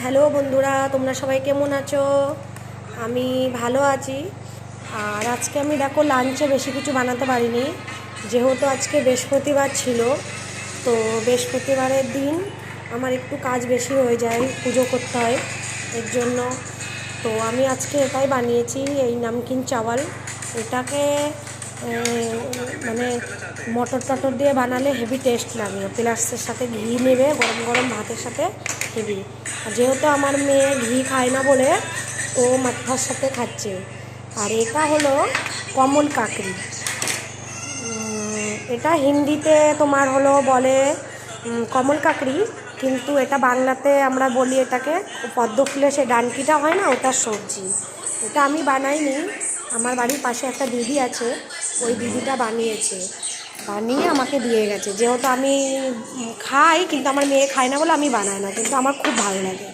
Hello বন্ধুরা, তোমরা সবাই কেমন আছো? আমি ভালো আছি। আর আজকে আমি দেখো লাঞ্চে বেশি কিছু বানাতে পারিনি, যেহেতু আজকে বৃহস্পতিবার ছিল। তো বৃহস্পতিবারের দিন আমার একটু কাজ বেশি হয়ে যায়, পুজো করতে হয় এর জন্য। তো আমি আজকে এটাই বানিয়েছি, এই নামকিন চাওয়াল। এটাকে মানে মটর টটর দিয়ে বানালে হেভি টেস্ট লাগে, প্লাসের সাথে ঘি নেবে গরম গরম ভাতের সাথে, হেভি। আর যেহেতু আমার মেয়ে ঘি খায় না বলে ও মাথার সাথে খাচ্ছে। আর এটা হলো কমল কাকড়ি। এটা হিন্দিতে তোমার হলো বলে কমল কাকড়ি, কিন্তু এটা বাংলাতে আমরা বলি এটাকে পদ্ম ফুলের সে ডানকিটা হয় না, ওটার সবজি। এটা আমি বানাইনি, আমার বাড়ির পাশে একটা দিদি আছে, ওই দিদিটা বানিয়েছে, বানিয়ে আমাকে দিয়ে গেছে। যেহেতু আমি খাই, কিন্তু আমার মেয়ে খায় না বলে আমি বানাই না, কিন্তু আমার খুব ভালো লাগে।